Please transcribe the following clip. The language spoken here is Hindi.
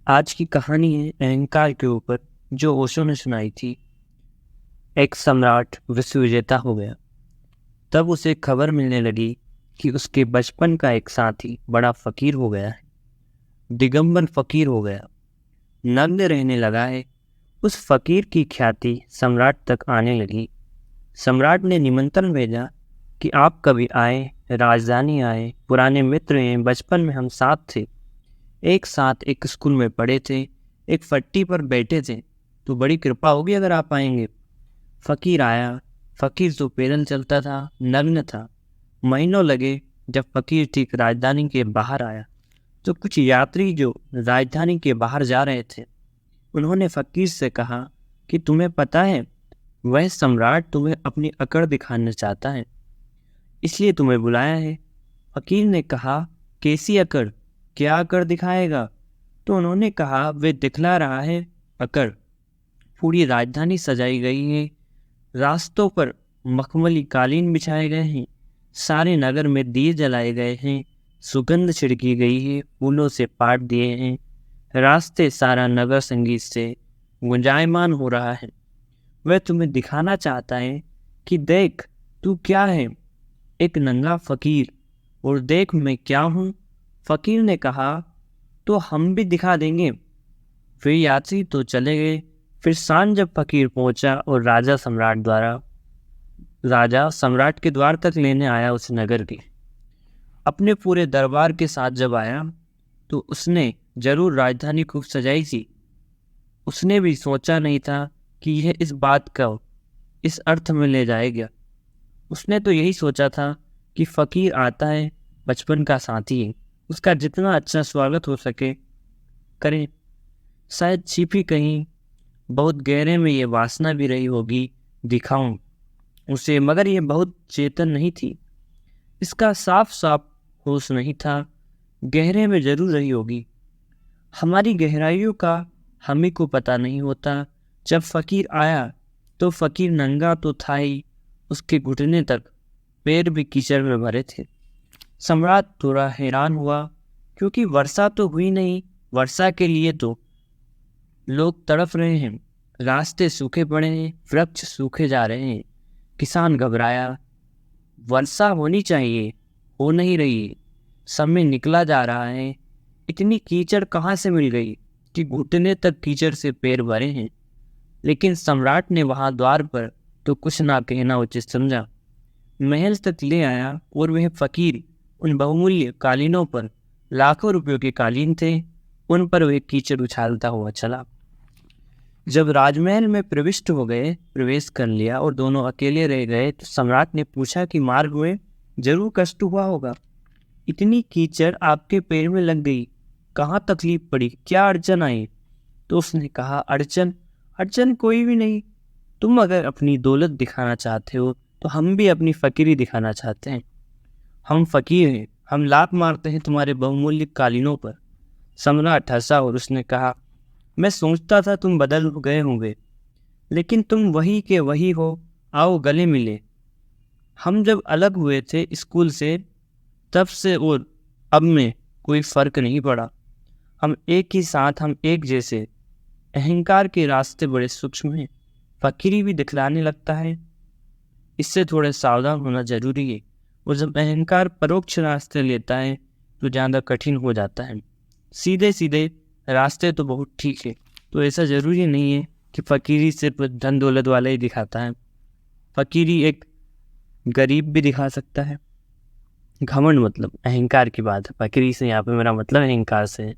आज की कहानी है अहंकार के ऊपर, जो ओशो ने सुनाई थी। एक सम्राट विश्व विजेता हो गया। तब उसे खबर मिलने लगी कि उसके बचपन का एक साथी बड़ा फकीर हो गया है, दिगंबर फकीर हो गया, नग्न रहने लगा है। उस फकीर की ख्याति सम्राट तक आने लगी। सम्राट ने निमंत्रण भेजा कि आप कभी आए, राजधानी आए। पुराने मित्र हैं, बचपन में हम साथ थे, एक साथ एक स्कूल में पढ़े थे, एक फट्टी पर बैठे थे, तो बड़ी कृपा होगी अगर आप आएंगे। फकीर आया। फकीर तो पैदल चलता था, नग्न था। महीनों लगे। जब फकीर ठीक राजधानी के बाहर आया तो कुछ यात्री जो राजधानी के बाहर जा रहे थे, उन्होंने फकीर से कहा कि तुम्हें पता है, वह सम्राट तुम्हें अपनी अकड़ दिखाना चाहता है, इसलिए तुम्हें बुलाया है। फकीर ने कहा, कैसी अकड़? क्या अकड़ दिखाएगा? तो उन्होंने कहा, वे दिखला रहा है अकड़। पूरी राजधानी सजाई गई है, रास्तों पर मखमली कालीन बिछाए गए हैं, सारे नगर में दिए जलाए गए हैं, सुगंध छिड़की गई है, फूलों से पाट दिए हैं, रास्ते सारा नगर संगीत से गुंजायमान हो रहा है। वह तुम्हें दिखाना चाहता है कि देख, तू क्या है, एक नंगा फकीर, और देख मैं क्या हूँ। फकीर ने कहा, तो हम भी दिखा देंगे। फिर यात्री तो चले गए। फिर सांझ जब फकीर पहुंचा और राजा सम्राट के द्वार तक लेने आया उस नगर के, अपने पूरे दरबार के साथ जब आया तो उसने जरूर राजधानी खूब सजाई थी। उसने भी सोचा नहीं था कि यह इस बात का इस अर्थ में ले जाएगा। उसने तो यही सोचा था कि फकीर आता है, बचपन का साथी है, उसका जितना अच्छा स्वागत हो सके करें। शायद छिपी कहीं बहुत गहरे में ये वासना भी रही होगी, दिखाऊं उसे, मगर ये बहुत चेतन नहीं थी। इसका साफ साफ होश नहीं था, गहरे में जरूर रही होगी। हमारी गहराइयों का हम ही को पता नहीं होता। जब फकीर आया तो फकीर नंगा तो था ही, उसके घुटने तक पैर भी कीचड़ में भरे थे। सम्राट थोड़ा हैरान हुआ, क्योंकि वर्षा तो हुई नहीं। वर्षा के लिए तो लोग तड़प रहे हैं, रास्ते सूखे पड़े हैं, वृक्ष सूखे जा रहे हैं। किसान घबराया, वर्षा होनी चाहिए, हो नहीं रही, समय निकला जा रहा है, इतनी कीचड़ कहाँ से मिल गई कि घुटने तक कीचड़ से पैर भरे हैं। लेकिन सम्राट ने वहां द्वार पर तो कुछ ना कहना उचित समझा। महल तक ले आया और वह फकीर उन बहुमूल्य कालीनों पर, लाखों रुपयों के कालीन थे, उन पर वह कीचड़ उछालता हुआ चला। जब राजमहल में प्रवेश कर लिया और दोनों अकेले रह गए, तो सम्राट ने पूछा कि मार्ग में जरूर कष्ट हुआ होगा, इतनी कीचड़ आपके पैर में लग गई, कहाँ तकलीफ पड़ी, क्या अड़चन आई? तो उसने कहा, अड़चन अड़चन कोई भी नहीं। तुम अगर अपनी दौलत दिखाना चाहते हो तो हम भी अपनी फकीरी दिखाना चाहते हैं। हम फकीर हैं, हम लात मारते हैं तुम्हारे बहुमूल्य कालीनों पर। सम्राट हंसा और उसने कहा, मैं सोचता था तुम बदल गए होंगे, लेकिन तुम वही के वही हो। आओ गले मिले। हम जब अलग हुए थे स्कूल से, तब से और अब में कोई फर्क नहीं पड़ा। हम एक ही साथ, हम एक जैसे। अहंकार के रास्ते बड़े सूक्ष्म हैं, फकीरी भी दिखलाने लगता है, इससे थोड़े सावधान होना जरूरी है। और जब अहंकार परोक्ष रास्ते लेता है तो ज़्यादा कठिन हो जाता है। सीधे सीधे रास्ते तो बहुत ठीक है, तो ऐसा ज़रूरी नहीं है कि फकीरी सिर्फ धन दौलत वाला ही दिखाता है। फकीरी एक गरीब भी दिखा सकता है। घमंड मतलब अहंकार की बात है, फकीरी से यहाँ पे मेरा मतलब अहंकार से है।